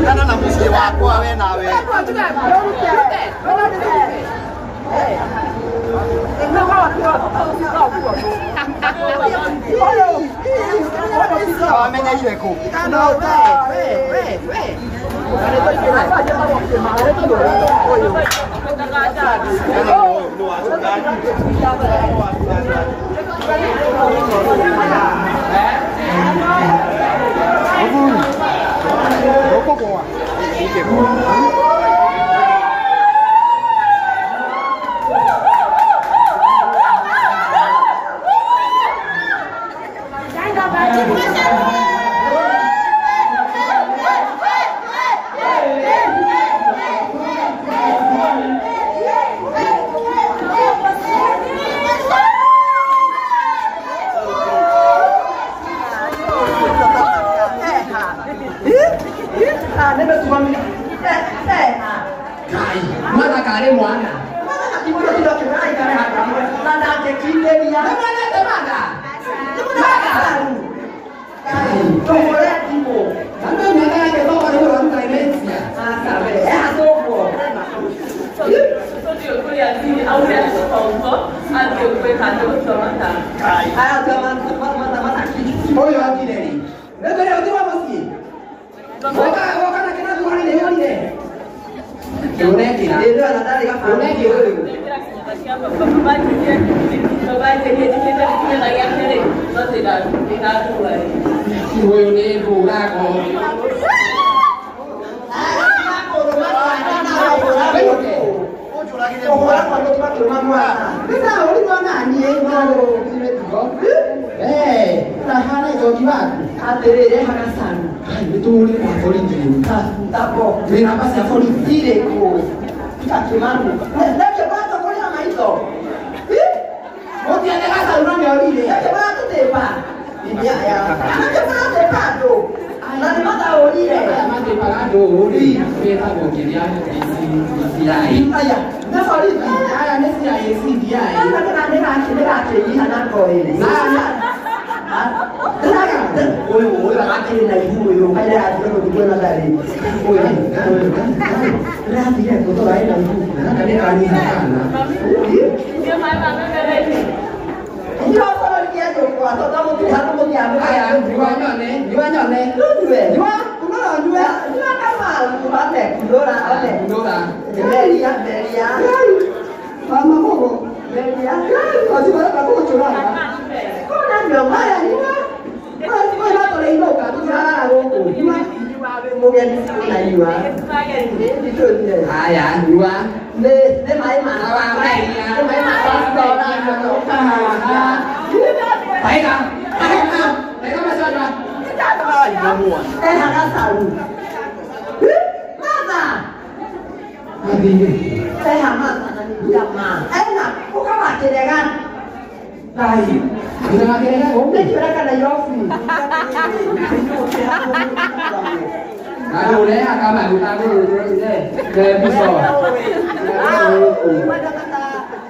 Kana na musi wako we nawe. Amenya ile ko.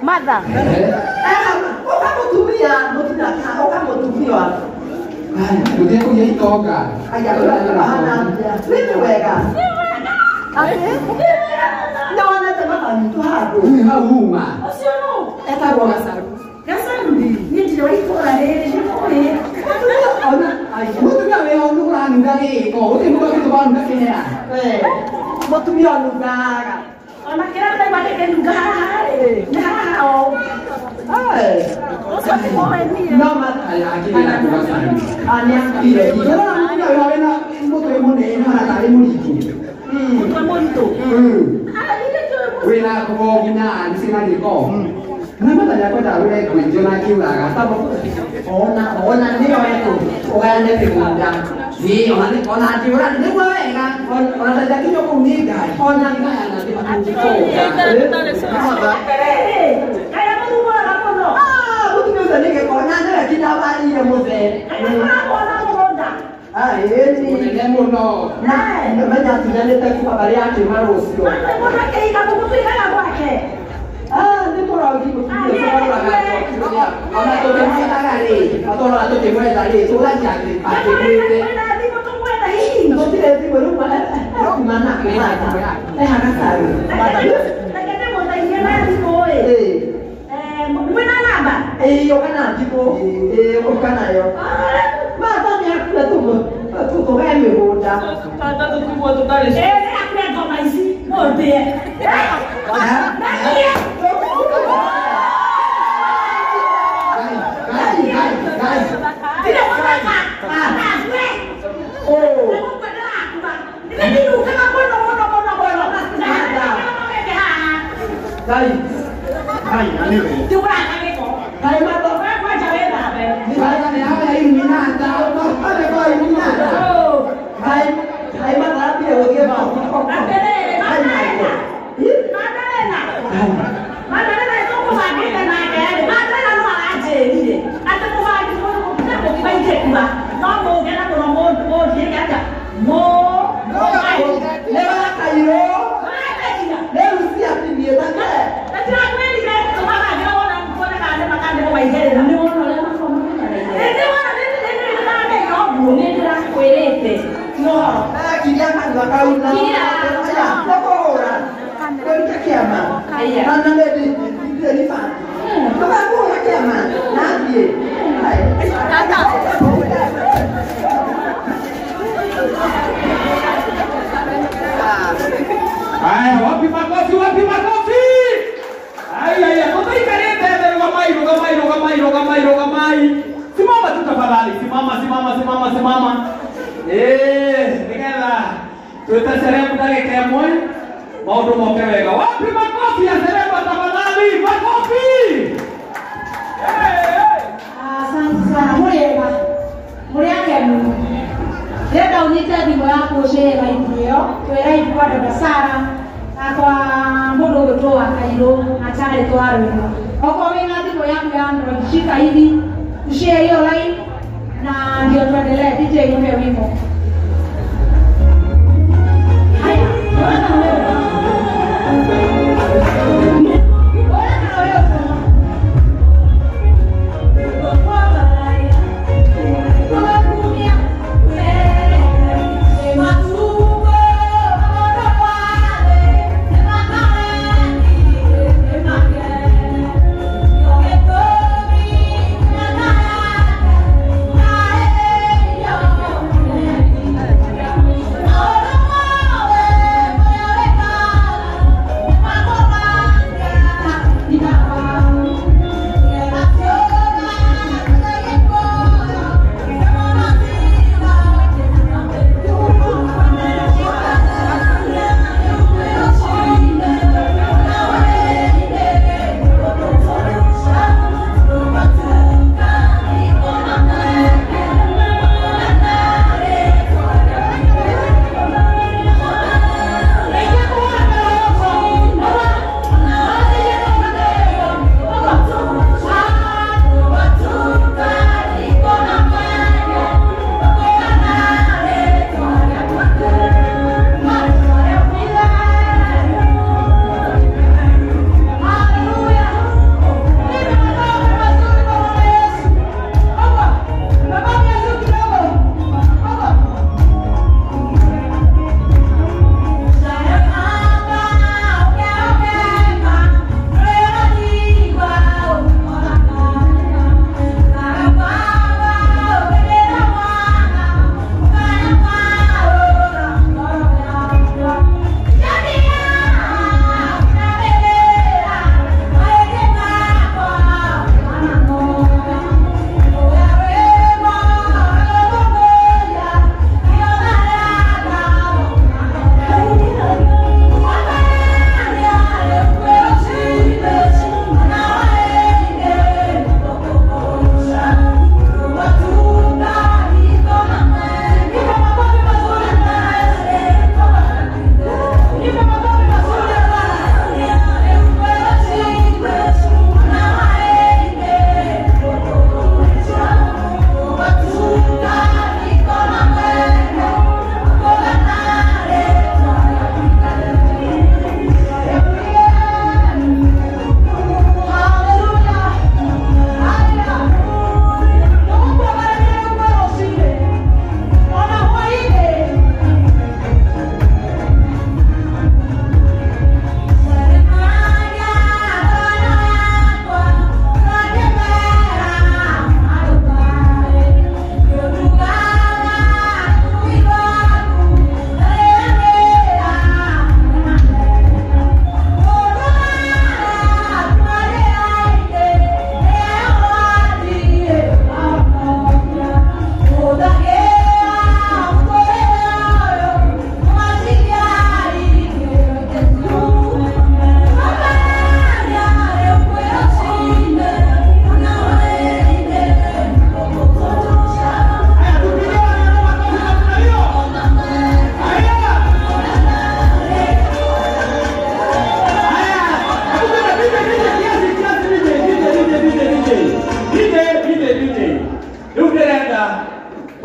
Mata. eti muno na manyatunyanĩte kuma barĩ akiuma rũciũ nĩmũrogi mũtumia ona tũkĩmwendaga rĩ atona tũkĩmwenda rĩ tũgaciakĩkwĩte gũtirĩ thimũ rĩu kuma nakumata ehagacarĩ ũkana thimũ ũkanayo matani akue tũtũhe mĩgũnda wapi makofi? Aya, tutaikarete rogamai. Simama tu tafadhali, simama. Nigetha tutaseremu ndagika ĩmwe maũndũ moke wega. Wapi makofi ya seremba tafadhali? Makofi! Asante sana, muriakenu. Renda unyite thimũ yaku ũcĩra ithuĩo, twĩra ithuĩ andũ Sara na kwa mũndũ ũgĩtwo wa Kairũ na Charity wa Rwĩma. Okorwo wĩna thimũ yaku ya Android, shika hivi, ushare hiyo line na ndio tuendelee. DJ nipe wimbo. Haya, bwana wewe. Oh,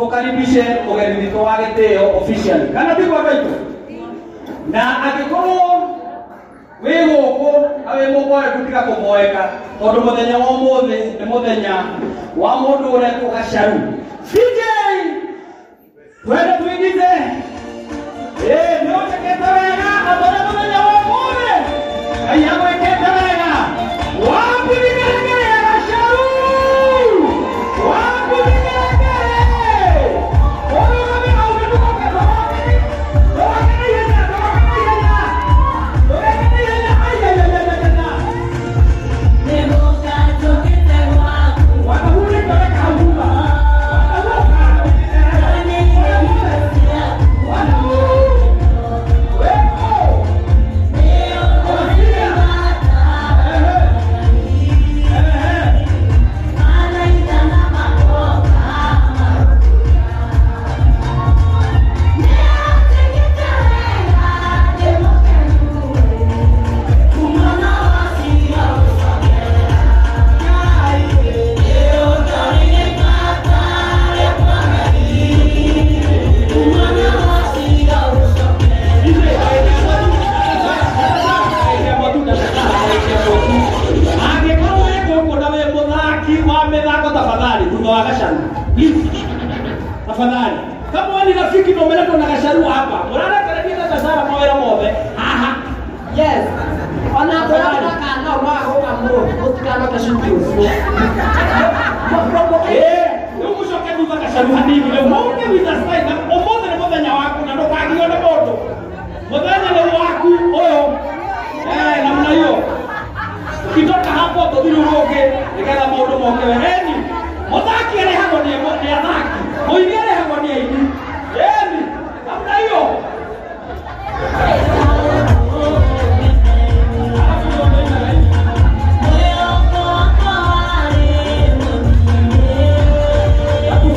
tukaribishe mugeni witũ wa gĩtĩo officially kana ti kwa baito na angĩkorwo wĩ gũkũ awĩ mũgoe gũtiga kũmoeka tondũ mũthenya wa ũmũthĩ nĩ mũthenya wa mũndũ ũretwo Gacaru. DJ twende tuingize nĩ ũtekete wega na tondũ mũthenya wa ũmũthĩ Ngai agwĩkĩte wega wapi vigelegele ya Gacaru wapi vigelegele ũrũgame hau nĩtũgoke tũgokene ihenya tafadhali kama wani rafiki na umeletwa na Gacaru hapa unaona karibia na Sara mawera mothe aha Yes. Ona kwa kana wao ambo utikana kashuki ufu. Ndio mushoke duka Gacaru hadithi leo muone wizasai na omothe ni muthenya waku na ndukagio na moto muthenya ni waku oyo namna hiyo ukitoka hapo tuthiruruke nigetha maundu moke wereni muthaki arehagwo ni athaki muini arehagwo ni aini namna hiyo Aku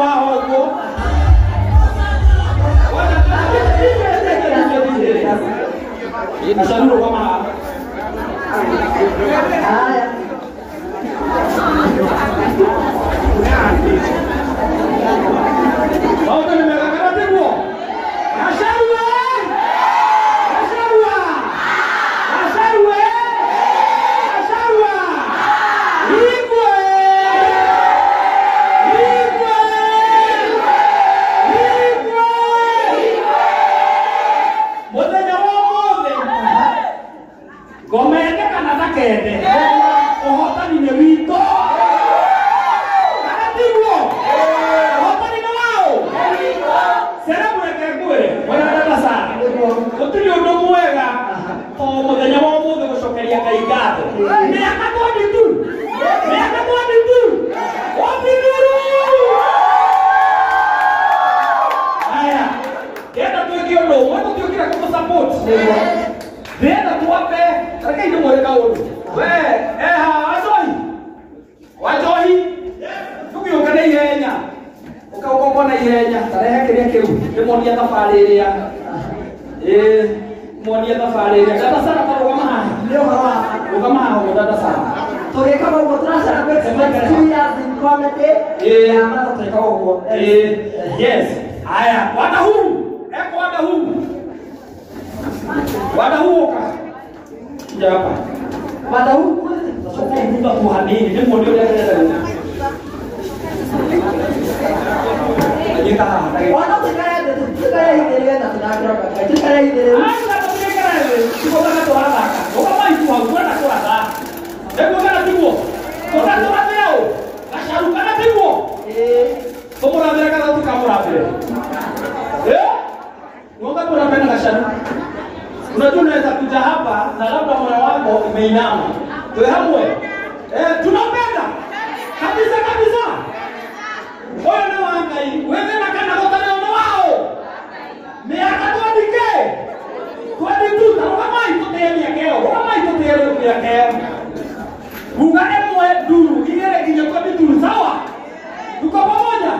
wahogo. Asante kwa mama. Haya. Wao ndio nimekakata tebo. Asharua. Asharua. Asharua. Asharua. Igwe. Igwe. Igwe. Muthenya wa mothe. Gomende kana takende. Ohotani ni wito. Utiri undu mwega o muthenya wa muthe gucokeria Ngai ngatho miaka mwandi tu wapinduru aya yenda twiki undu umwe tutiukire kumusupport ndenda tuwape reke indi mwere kaundu we wajohi tugiuka na ihenya ukaukombo na ihenya tarehe kiria kiu ndimonia thabari iria monia tafari dada sana kwa kama leo hawa kama hawa dada sana Toge kama uko tunasema kwa sababu ya comedy ya mara tutakapo huko yes haya wada huu ka hapa wada huu soko ndio kuhamini ndio ndio ndio ajika hapa wana tukaya ile na tunakira kwa tukaya ile unajua unaweza kuja hapa na labda moyo wako umeinama. Tuhamwe. Tunapenda. Kabisa. Wewe na wangai, wewe na kana kotana wao. Miaka tuandike. Tuandike kama itotea keo. Kama itotea keo. Bunga emwe duru, ile kinyo kwa duru sawa? Tuko pamoja?